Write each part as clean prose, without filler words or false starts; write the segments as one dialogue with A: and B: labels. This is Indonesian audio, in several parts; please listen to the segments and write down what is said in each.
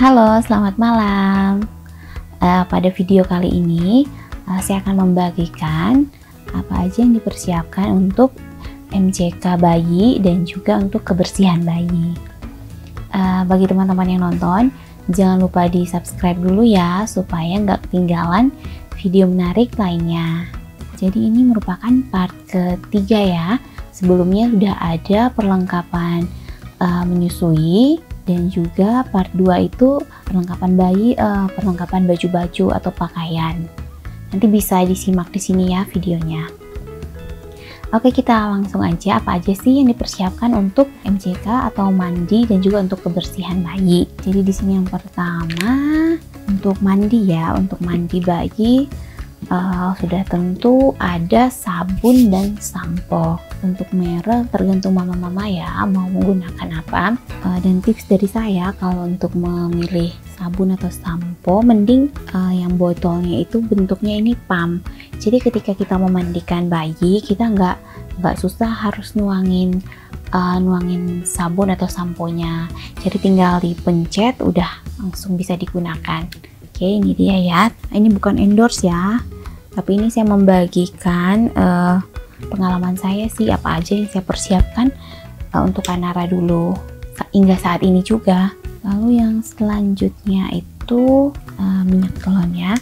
A: Halo, selamat malam. Pada video kali ini, saya akan membagikan apa aja yang dipersiapkan untuk MCK bayi dan juga untuk kebersihan bayi. Bagi teman-teman yang nonton, jangan lupa di subscribe dulu ya, supaya nggak ketinggalan video menarik lainnya. Jadi ini merupakan part ketiga ya. Sebelumnya sudah ada perlengkapan menyusui, dan juga part 2 itu perlengkapan bayi, perlengkapan baju-baju atau pakaian. Nanti bisa disimak di sini ya videonya. Oke, kita langsung aja apa aja sih yang dipersiapkan untuk MCK atau mandi dan juga untuk kebersihan bayi. Jadi di sini yang pertama untuk mandi ya, untuk mandi bayi sudah tentu ada sabun dan sampo. Untuk merek tergantung mama-mama ya mau menggunakan apa, dan tips dari saya kalau untuk memilih sabun atau sampo mending yang botolnya itu bentuknya ini pump. Jadi ketika kita memandikan bayi kita nggak susah harus nuangin sabun atau samponya, jadi tinggal dipencet udah langsung bisa digunakan. Oke, ini dia ya. Ini bukan endorse ya, tapi ini saya membagikan pengalaman saya sih, apa aja yang saya persiapkan untuk Kanara dulu hingga saat ini juga. Lalu yang selanjutnya itu minyak telon ya.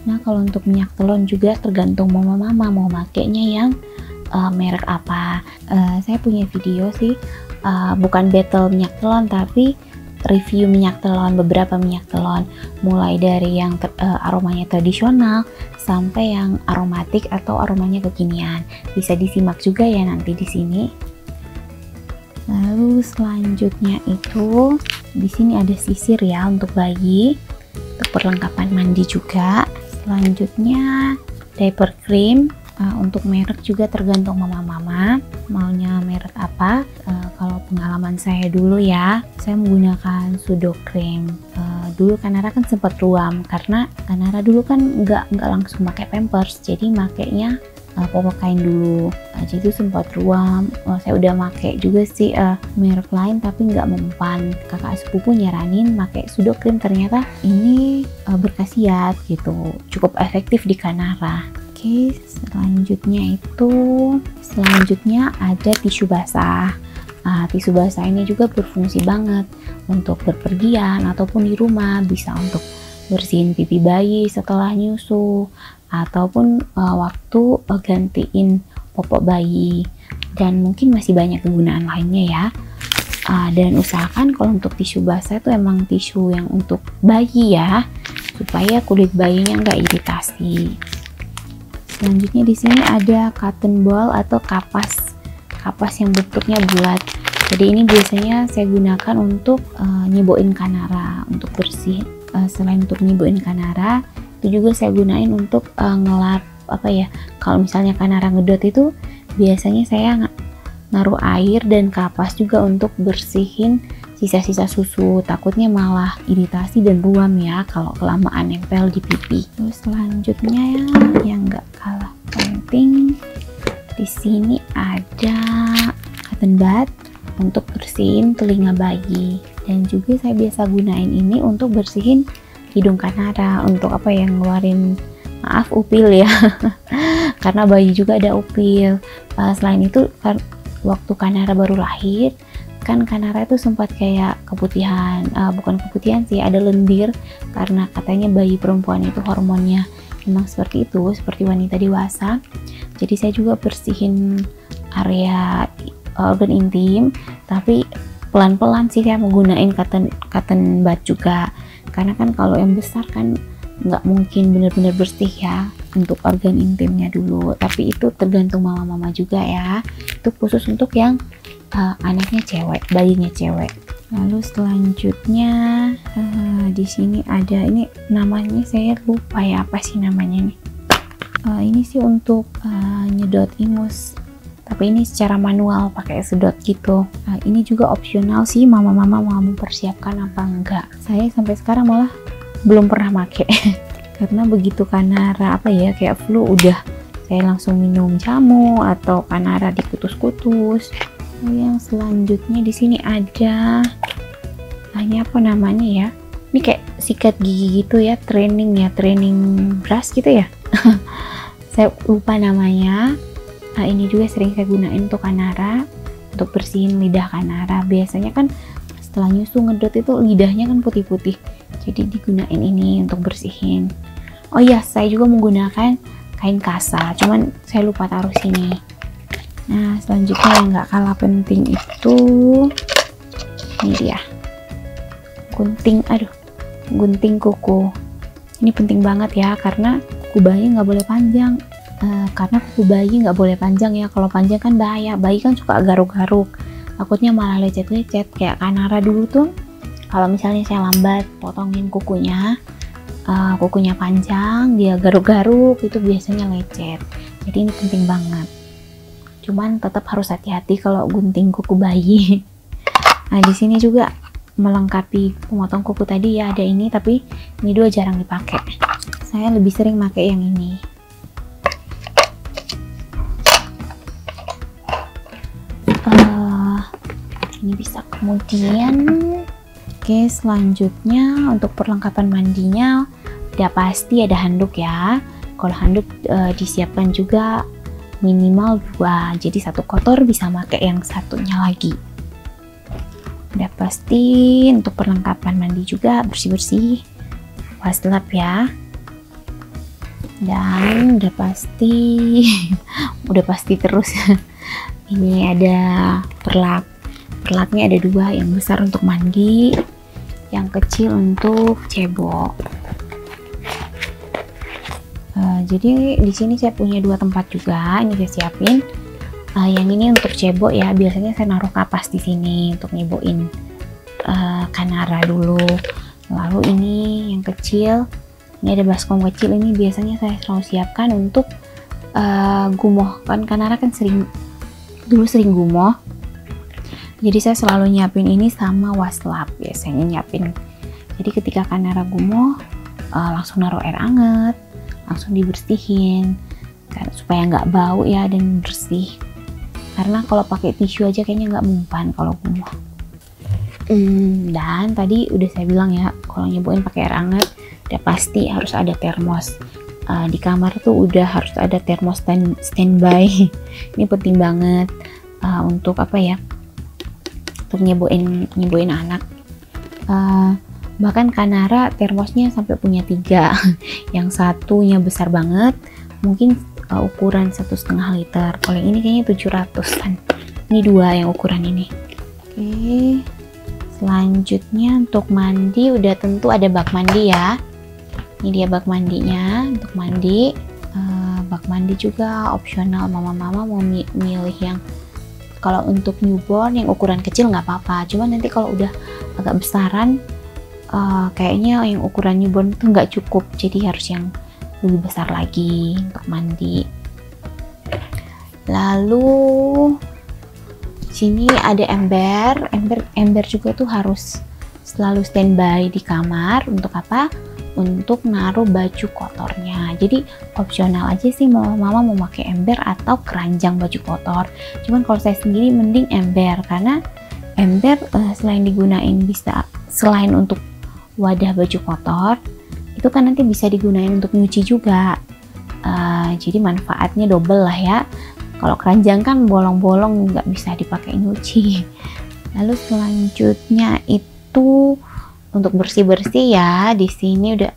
A: Nah, kalau untuk minyak telon juga tergantung mama-mama mau makainya yang merek apa. Saya punya video sih, bukan battle minyak telon tapi review minyak telon, beberapa minyak telon, mulai dari yang aromanya tradisional sampai yang aromatik atau aromanya kekinian. Bisa disimak juga ya nanti di sini. Lalu selanjutnya itu di sini ada sisir ya untuk bayi, untuk perlengkapan mandi juga. Selanjutnya diaper cream. Untuk merek juga tergantung mama-mama maunya merek apa. Kalau pengalaman saya dulu ya, saya menggunakan Sudocrem. Dulu Kanara kan sempat ruam karena Kanara dulu kan nggak langsung pakai pampers, jadi makainya popok kain dulu. Jadi itu sempat ruam. Saya udah pakai juga sih merek lain tapi nggak mempan. Kakak sepupu nyaranin pakai Sudocrem, ternyata ini berkhasiat gitu, cukup efektif di Kanara. Oke, selanjutnya ada tisu basah. Tisu basah ini juga berfungsi banget untuk berpergian ataupun di rumah, bisa untuk bersihin pipi bayi setelah nyusu ataupun waktu gantiin popok bayi, dan mungkin masih banyak kegunaan lainnya ya. Dan usahakan kalau untuk tisu basah itu emang tisu yang untuk bayi ya, supaya kulit bayinya nggak iritasi. Selanjutnya di sini ada cotton ball atau kapas yang bentuknya bulat. Jadi ini biasanya saya gunakan untuk nyeboin Kanara untuk bersih. Selain untuk nyeboin Kanara, itu juga saya gunain untuk ngelap apa ya. Kalau misalnya Kanara ngedot itu biasanya saya naruh air dan kapas juga untuk bersihin sisa-sisa susu, takutnya malah iritasi dan ruam ya kalau kelamaan nempel di pipi. Terus selanjutnya yang nggak kalah penting, di sini ada cotton bud untuk bersihin telinga bayi, dan juga saya biasa gunain ini untuk bersihin hidung Kanara, untuk apa ya, ngeluarin upil ya karena bayi juga ada upil. Selain itu waktu Kanara baru lahir kan Kanara itu sempat kayak keputihan, bukan keputihan sih, ada lendir karena katanya bayi perempuan itu hormonnya memang seperti itu, seperti wanita dewasa. Jadi saya juga bersihin area organ intim, tapi pelan-pelan sih saya menggunakan cotton bud juga, karena kan kalau yang besar kan nggak mungkin benar-benar bersih ya untuk organ intimnya dulu. Tapi itu tergantung mama-mama juga ya, itu khusus untuk yang anaknya cewek, bayinya cewek. Lalu selanjutnya di sini ada, ini namanya saya lupa ya, apa sih namanya nih. Ini sih untuk nyedot ingus, tapi ini secara manual pakai sedot gitu. Ini juga opsional sih, mama-mama mau mempersiapkan apa enggak. Saya sampai sekarang malah belum pernah pakai karena begitu Kanara apa ya kayak flu, udah saya langsung minum jamu atau Kanara dikutus-kutus. Yang selanjutnya di sini ada, ini apa namanya ya, sikat gigi gitu ya, training brush gitu ya. Saya lupa namanya. Nah, ini juga sering saya gunain untuk Kanara, untuk bersihin lidah Kanara. Biasanya kan setelah nyusu ngedot itu lidahnya kan putih-putih, jadi digunain ini untuk bersihin. Oh iya, saya juga menggunakan kain kasa, cuman saya lupa taruh sini. Nah, selanjutnya yang nggak kalah penting itu ini dia, gunting kuku. Ini penting banget ya, karena kuku bayi nggak boleh panjang. Ya, kalau panjang kan bahaya. Bayi kan suka garuk-garuk, takutnya malah lecet-lecet. Kayak Kanara dulu tuh, kalau misalnya saya lambat potongin kukunya panjang, dia garuk-garuk, itu biasanya lecet. Jadi ini penting banget. Cuman tetap harus hati-hati kalau gunting kuku bayi. Nah, di sini juga melengkapi pemotong kuku tadi ya, ada ini, tapi ini dua jarang dipakai. Saya lebih sering pakai yang ini. Ini bisa. Kemudian oke, selanjutnya untuk perlengkapan mandinya udah pasti ada handuk ya. Kalau handuk disiapkan juga minimal 2, jadi satu kotor bisa pakai yang satunya lagi. Udah pasti untuk perlengkapan mandi juga bersih-bersih, wastafel ya. Dan udah pasti terus ini ada perlaknya, ada 2, yang besar untuk mandi, yang kecil untuk cebok. Jadi di sini saya punya 2 tempat juga, ini saya siapin. Yang ini untuk cebok ya, biasanya saya naruh kapas di sini untuk nyebokin Kanara dulu. Lalu ini yang kecil, ini ada baskom kecil, ini biasanya saya selalu siapkan untuk gumoh. Kan Kanara kan dulu sering gumoh, jadi saya selalu nyiapin ini sama wastafel, biasanya nyiapin. Jadi ketika Kanara gumoh, langsung naruh air hangat, langsung dibersihin kan, supaya nggak bau ya, dan bersih. Karena kalau pakai tisu aja kayaknya nggak mempan kalau gumoh. Dan tadi udah saya bilang ya, kalau nyebokin pakai air hangat udah pasti harus ada termos. Di kamar tuh udah harus ada termos standby. Ini penting banget untuk apa ya, untuk nyebokin anak. Bahkan Kanara termosnya sampai punya 3. Yang satunya besar banget, mungkin ukuran 1,5 liter. Kalau yang ini kayaknya 700-an. Ini 2 yang ukuran ini. Oke, selanjutnya untuk mandi udah tentu ada bak mandi ya. Ini dia bak mandinya untuk mandi. Bak mandi juga opsional, mama-mama mau milih yang, kalau untuk newborn yang ukuran kecil nggak apa-apa, cuman nanti kalau udah agak besaran kayaknya yang ukuran newborn itu nggak cukup, jadi harus yang lebih besar lagi untuk mandi. Lalu sini ada ember juga tuh harus selalu standby di kamar. Untuk apa? Untuk naruh baju kotornya. Jadi opsional aja sih mama mau pakai ember atau keranjang baju kotor. Cuman kalau saya sendiri mending ember, karena ember selain digunain selain untuk wadah baju kotor, itu kan nanti bisa digunain untuk nyuci juga. Jadi manfaatnya double lah ya. Kalau keranjang kan bolong-bolong, nggak bisa dipakai nyuci. Lalu selanjutnya itu untuk bersih-bersih ya, di sini udah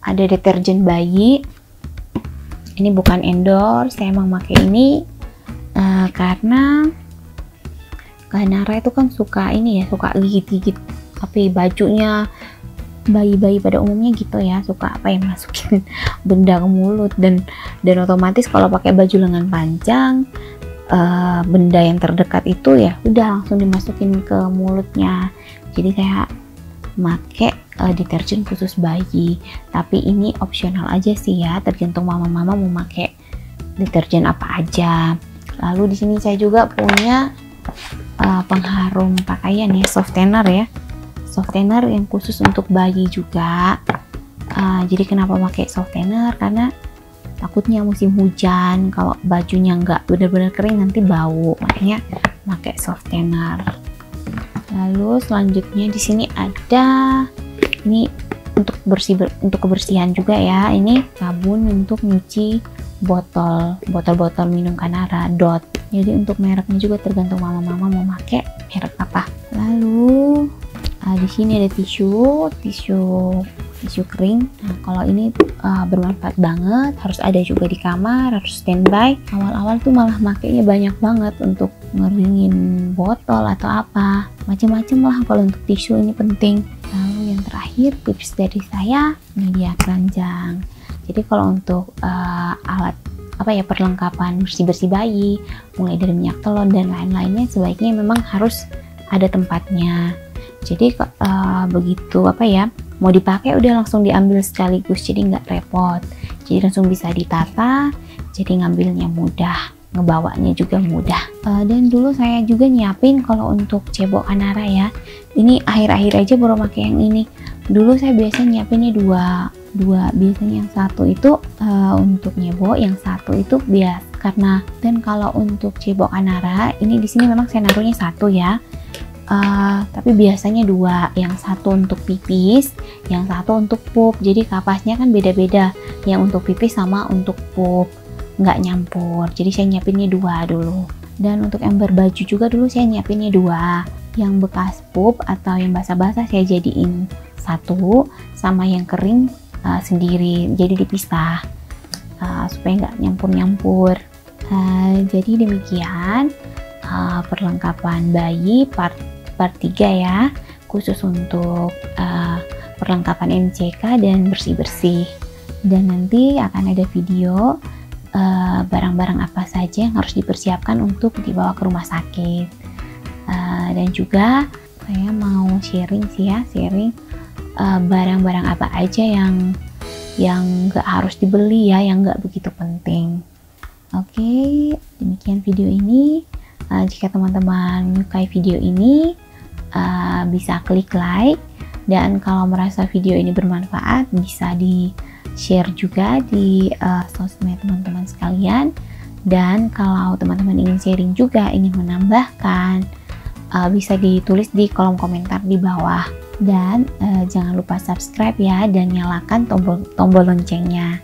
A: ada deterjen bayi. Ini bukan endorse, saya emang pakai ini karena Kanara itu kan suka ini ya, suka gigit-gigit tapi bajunya. Bayi-bayi pada umumnya gitu ya, suka apa yang masukin benda ke mulut, dan otomatis kalau pakai baju lengan panjang, benda yang terdekat itu ya udah langsung dimasukin ke mulutnya. Jadi saya pakai deterjen khusus bayi, tapi ini opsional aja sih ya, tergantung mama-mama mau pakai deterjen apa aja. Lalu di sini saya juga punya pengharum pakaian ya, softener ya, softener yang khusus untuk bayi juga. Jadi kenapa pakai softener, karena takutnya musim hujan kalau bajunya nggak benar-benar kering nanti bau, makanya pakai softener. Lalu selanjutnya di sini ada ini untuk kebersihan juga ya. Ini sabun untuk nyuci botol minum Kanara Dot. Jadi untuk mereknya juga tergantung mama-mama mau pakai merek apa. Lalu di sini ada tisu kering. Nah, kalau ini bermanfaat banget, harus ada juga di kamar, harus standby. Awal-awal tuh malah makainya banyak banget untuk ngeringin botol atau apa, macam-macam lah. Kalau untuk tisu ini penting. Lalu yang terakhir tips dari saya, ini dia keranjang. Jadi kalau untuk alat perlengkapan bersih bayi, mulai dari minyak telur dan lain-lainnya, sebaiknya memang harus ada tempatnya. Jadi begitu mau dipakai udah langsung diambil sekaligus, jadi nggak repot, jadi langsung bisa ditata, jadi ngambilnya mudah, ngebawanya juga mudah. Dan dulu saya juga nyiapin kalau untuk cebok Kanara ya, ini akhir-akhir aja baru pakai yang ini. Dulu saya biasanya nyiapinnya dua, biasanya yang satu itu untuk nyebok, yang satu itu bias karena. Dan kalau untuk cebok Kanara ini di sini memang saya naruhnya satu ya. Tapi biasanya dua, yang satu untuk pipis, yang satu untuk pup. Jadi kapasnya kan beda-beda, yang untuk pipis sama untuk pup nggak nyampur. Jadi saya nyiapinnya dua dulu. Dan untuk ember baju juga dulu saya nyiapinnya dua, yang bekas pup atau yang basah-basah saya jadiin satu, sama yang kering sendiri, jadi dipisah supaya nggak nyampur-nyampur. Jadi demikian perlengkapan bayi part 3 ya, khusus untuk perlengkapan MCK dan bersih-bersih. Dan nanti akan ada video barang-barang apa saja yang harus dipersiapkan untuk dibawa ke rumah sakit. Dan juga saya mau sharing barang-barang apa aja yang nggak harus dibeli ya, yang nggak begitu penting. Oke, demikian video ini. Jika teman-teman menyukai video ini, bisa klik like, dan kalau merasa video ini bermanfaat bisa di share juga di sosmed teman-teman sekalian. Dan kalau teman-teman ingin sharing juga, ingin menambahkan, bisa ditulis di kolom komentar di bawah. Dan jangan lupa subscribe ya, dan nyalakan tombol loncengnya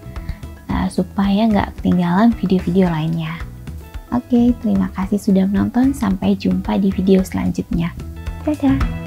A: supaya nggak ketinggalan video-video lainnya. Oke, terima kasih sudah menonton. Sampai jumpa di video selanjutnya. Dadah!